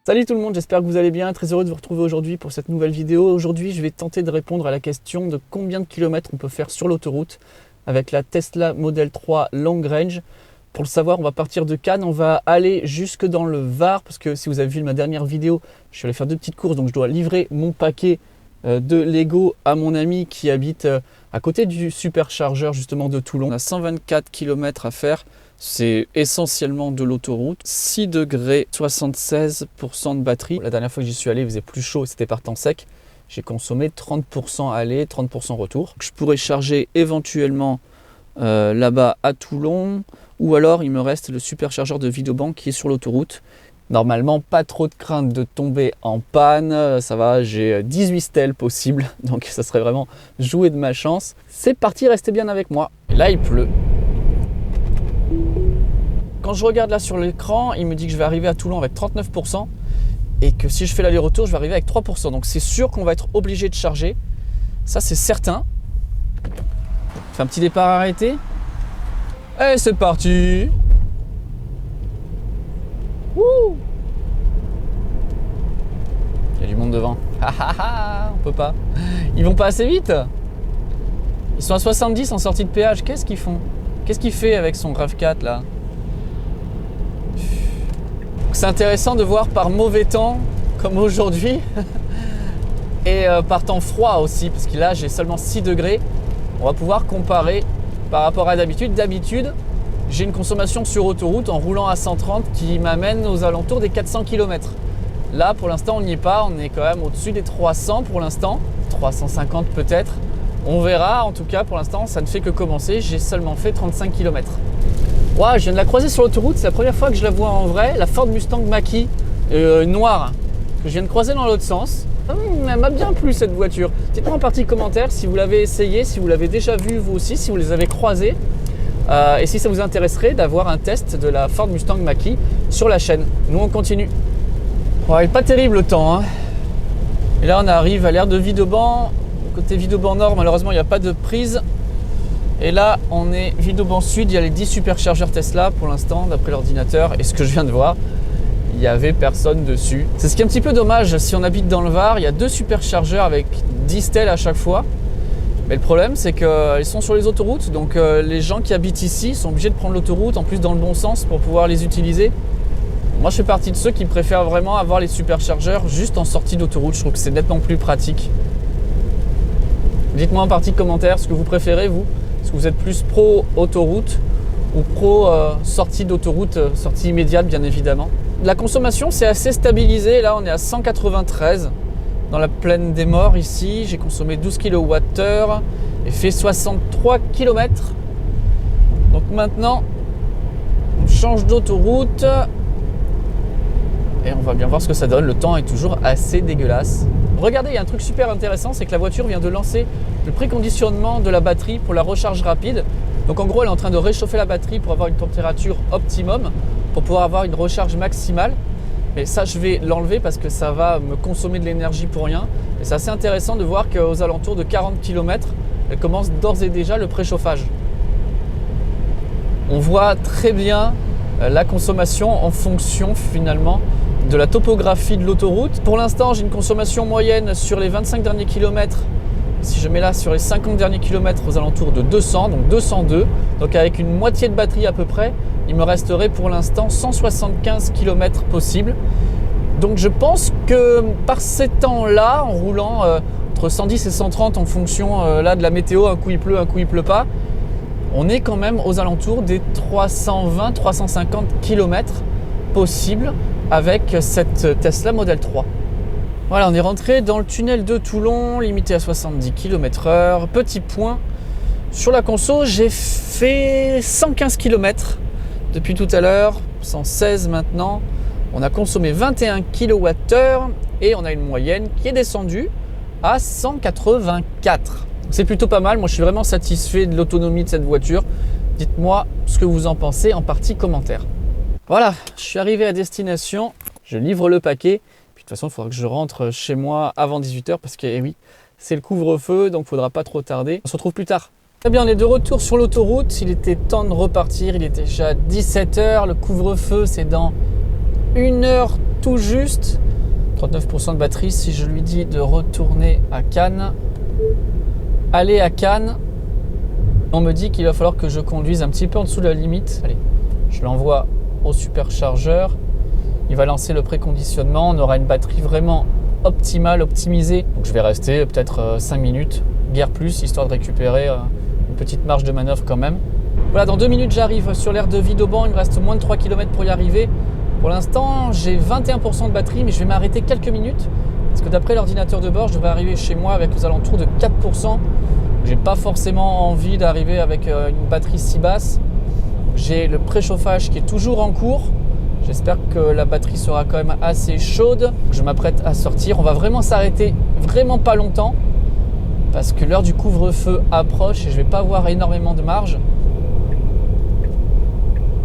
Salut tout le monde, j'espère que vous allez bien, très heureux de vous retrouver aujourd'hui pour cette nouvelle vidéo. Aujourd'hui, je vais tenter de répondre à la question de combien de kilomètres on peut faire sur l'autoroute avec la Tesla Model 3 Long Range. Pour le savoir, on va partir de Cannes, on va aller jusque dans le Var, parce que si vous avez vu ma dernière vidéo, je suis allé faire deux petites courses, donc je dois livrer mon paquet de Lego à mon ami qui habite à côté du superchargeur justement de Toulon. On a 124 km à faire. C'est essentiellement de l'autoroute, 6 degrés, 76% de batterie. La dernière fois que j'y suis allé, il faisait plus chaud, c'était par temps sec. J'ai consommé 30% aller, 30% retour. Je pourrais charger éventuellement là-bas à Toulon, ou alors il me reste le superchargeur de Videobank qui est sur l'autoroute. Normalement, pas trop de crainte de tomber en panne, ça va, j'ai 18 stèles possibles, donc ça serait vraiment jouer de ma chance. C'est parti, restez bien avec moi. Et là, il pleut. Quand je regarde là sur l'écran, il me dit que je vais arriver à Toulon avec 39% et que si je fais l'aller-retour, je vais arriver avec 3%. Donc c'est sûr qu'on va être obligé de charger. Ça, c'est certain. On fait un petit départ arrêté. Et c'est parti. Wouh! Il y a du monde devant. On peut pas. Ils vont pas assez vite. Ils sont à 70 en sortie de péage. Qu'est-ce qu'ils font? Qu'est-ce qu'il fait avec son RAV4 là? C'est intéressant de voir par mauvais temps, comme aujourd'hui, et par temps froid aussi, parce que là j'ai seulement 6 degrés. On va pouvoir comparer par rapport à d'habitude. D'habitude, j'ai une consommation sur autoroute en roulant à 130 qui m'amène aux alentours des 400 km. Là, pour l'instant, on n'y est pas. On est quand même au-dessus des 300 pour l'instant. 350 peut-être. On verra. En tout cas, pour l'instant, ça ne fait que commencer. J'ai seulement fait 35 km. Wow, je viens de la croiser sur l'autoroute, c'est la première fois que je la vois en vrai, la Ford Mustang Mach-E noire, que je viens de croiser dans l'autre sens. Elle m'a bien plu cette voiture. Dites-moi en partie commentaire si vous l'avez essayé, si vous l'avez déjà vu vous aussi, si vous les avez croisés, et si ça vous intéresserait d'avoir un test de la Ford Mustang Mach-E sur la chaîne. Nous on continue. Bon, il n'est pas terrible le temps, hein. Et là on arrive à l'aire de Videobank. Côté Videobank Nord, malheureusement il n'y a pas de prise. Et là, on est Videobank Sud, il y a les 10 superchargeurs Tesla pour l'instant, d'après l'ordinateur. Et ce que je viens de voir, il n'y avait personne dessus. C'est ce qui est un petit peu dommage, si on habite dans le Var, il y a 2 superchargeurs avec 10 stèles à chaque fois. Mais le problème, c'est qu'ils sont sur les autoroutes, donc les gens qui habitent ici sont obligés de prendre l'autoroute, en plus dans le bon sens, pour pouvoir les utiliser. Moi, je fais partie de ceux qui préfèrent vraiment avoir les superchargeurs juste en sortie d'autoroute. Je trouve que c'est nettement plus pratique. Dites-moi en partie de commentaires ce que vous préférez, vous. Est-ce que vous êtes plus pro autoroute ou pro sortie d'autoroute, sortie immédiate bien évidemment. La consommation c'est assez stabilisé, là on est à 193 dans la plaine des Morts ici. J'ai consommé 12 kWh et fait 63 km. Donc maintenant on change d'autoroute et on va bien voir ce que ça donne. Le temps est toujours assez dégueulasse. Regardez, il y a un truc super intéressant, c'est que la voiture vient de lancer le préconditionnement de la batterie pour la recharge rapide. Donc en gros, elle est en train de réchauffer la batterie pour avoir une température optimum, pour pouvoir avoir une recharge maximale. Mais ça, je vais l'enlever parce que ça va me consommer de l'énergie pour rien. Et c'est assez intéressant de voir qu'aux alentours de 40 km, elle commence d'ores et déjà le préchauffage. On voit très bien la consommation en fonction finalement de la topographie de l'autoroute. Pour l'instant, j'ai une consommation moyenne sur les 25 derniers kilomètres. Si je mets là sur les 50 derniers kilomètres aux alentours de 200, donc 202. Donc avec une moitié de batterie à peu près, il me resterait pour l'instant 175 km possibles. Donc je pense que par ces temps-là, en roulant entre 110 et 130 en fonction là de la météo, un coup il pleut, un coup il pleut pas, on est quand même aux alentours des 320-350 km possibles avec cette Tesla Model 3. Voilà, on est rentré dans le tunnel de Toulon, limité à 70 km/h. Petit point, sur la conso, j'ai fait 115 km depuis tout à l'heure, 116 maintenant. On a consommé 21 kWh et on a une moyenne qui est descendue à 184. C'est plutôt pas mal, moi je suis vraiment satisfait de l'autonomie de cette voiture. Dites-moi ce que vous en pensez en partie commentaire. Voilà, je suis arrivé à destination, je livre le paquet. Puis de toute façon, il faudra que je rentre chez moi avant 18h parce que, eh oui, c'est le couvre-feu, donc il ne faudra pas trop tarder. On se retrouve plus tard. Très bien, on est de retour sur l'autoroute. Il était temps de repartir, il était déjà 17h. Le couvre-feu, c'est dans 1h tout juste. 39% de batterie. Si je lui dis de retourner à Cannes, aller à Cannes, on me dit qu'il va falloir que je conduise un petit peu en dessous de la limite. Allez, je l'envoie au superchargeur. Il va lancer le préconditionnement. On aura une batterie vraiment optimale, optimisée. Donc je vais rester peut-être 5 minutes, guère plus, histoire de récupérer une petite marge de manœuvre quand même. Voilà, dans 2 minutes, j'arrive sur l'aire de Villeauban. Il me reste moins de 3 km pour y arriver. Pour l'instant, j'ai 21% de batterie, mais je vais m'arrêter quelques minutes. Parce que d'après l'ordinateur de bord, je devrais arriver chez moi avec aux alentours de 4%. J'ai pas forcément envie d'arriver avec une batterie si basse. J'ai le préchauffage qui est toujours en cours. J'espère que la batterie sera quand même assez chaude. Je m'apprête à sortir. On va vraiment s'arrêter vraiment pas longtemps parce que l'heure du couvre-feu approche et je vais pas avoir énormément de marge.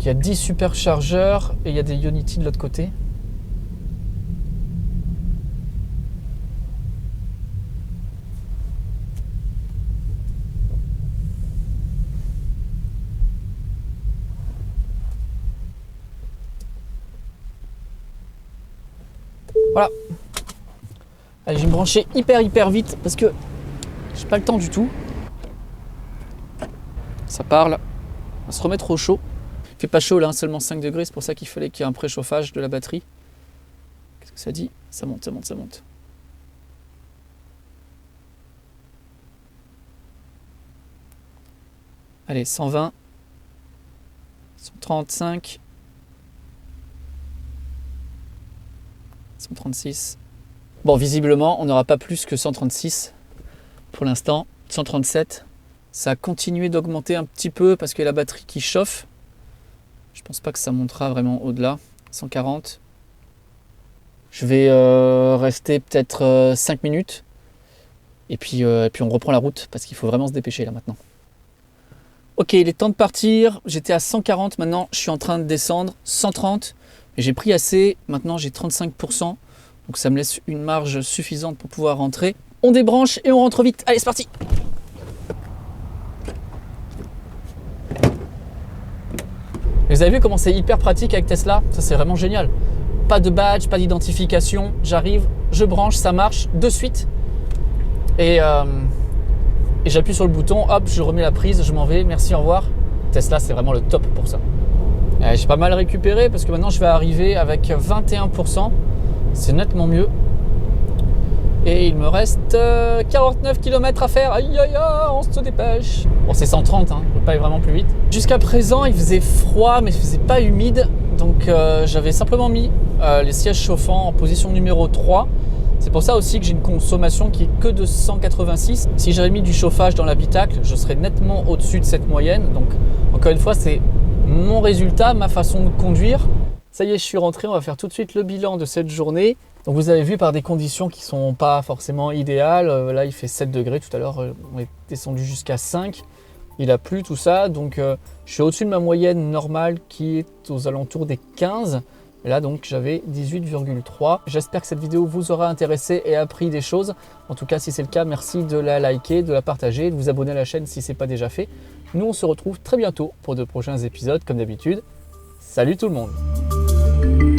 Il y a 10 superchargeurs et il y a des Ionity de l'autre côté. Voilà. Allez, je vais me brancher hyper vite parce que j'ai pas le temps du tout. Ça parle. On va se remettre au chaud. Il fait pas chaud là, seulement 5 degrés. C'est pour ça qu'il fallait qu'il y ait un préchauffage de la batterie. Qu'est-ce que ça dit? Ça monte, ça monte, ça monte. Allez, 120. 135. 136. Bon, visiblement, on n'aura pas plus que 136 pour l'instant. 137. Ça a continué d'augmenter un petit peu parce que la batterie qui chauffe. Je pense pas que ça montera vraiment au-delà. 140. Je vais rester peut-être 5 minutes. Et puis on reprend la route parce qu'il faut vraiment se dépêcher là maintenant. Ok, il est temps de partir. J'étais à 140, maintenant je suis en train de descendre. 130. Et j'ai pris assez, maintenant j'ai 35%, donc ça me laisse une marge suffisante pour pouvoir rentrer. On débranche et on rentre vite. Allez, c'est parti! Vous avez vu comment c'est hyper pratique avec Tesla? Ça, c'est vraiment génial. Pas de badge, pas d'identification. J'arrive, je branche, ça marche de suite. Et j'appuie sur le bouton, hop, je remets la prise, je m'en vais, merci, au revoir. Tesla, c'est vraiment le top pour ça. J'ai pas mal récupéré parce que maintenant je vais arriver avec 21%. C'est nettement mieux. Et il me reste 49 km à faire. Aïe aïe aïe, on se dépêche. Bon, c'est 130, hein, je peux pas aller vraiment plus vite. Jusqu'à présent, il faisait froid, mais il faisait pas humide. Donc j'avais simplement mis les sièges chauffants en position numéro 3. C'est pour ça aussi que j'ai une consommation qui est que de 186. Si j'avais mis du chauffage dans l'habitacle, je serais nettement au-dessus de cette moyenne. Donc encore une fois, c'est mon résultat, ma façon de conduire. Ça y est, je suis rentré, on va faire tout de suite le bilan de cette journée. Donc vous avez vu par des conditions qui ne sont pas forcément idéales. Là, il fait 7 degrés. Tout à l'heure, on est descendu jusqu'à 5. Il a plu, tout ça. Donc je suis au-dessus de ma moyenne normale qui est aux alentours des 15. Et là, donc, j'avais 18,3. J'espère que cette vidéo vous aura intéressé et appris des choses. En tout cas, si c'est le cas, merci de la liker, de la partager, de vous abonner à la chaîne si ce n'est pas déjà fait. Nous, on se retrouve très bientôt pour de prochains épisodes, comme d'habitude. Salut tout le monde!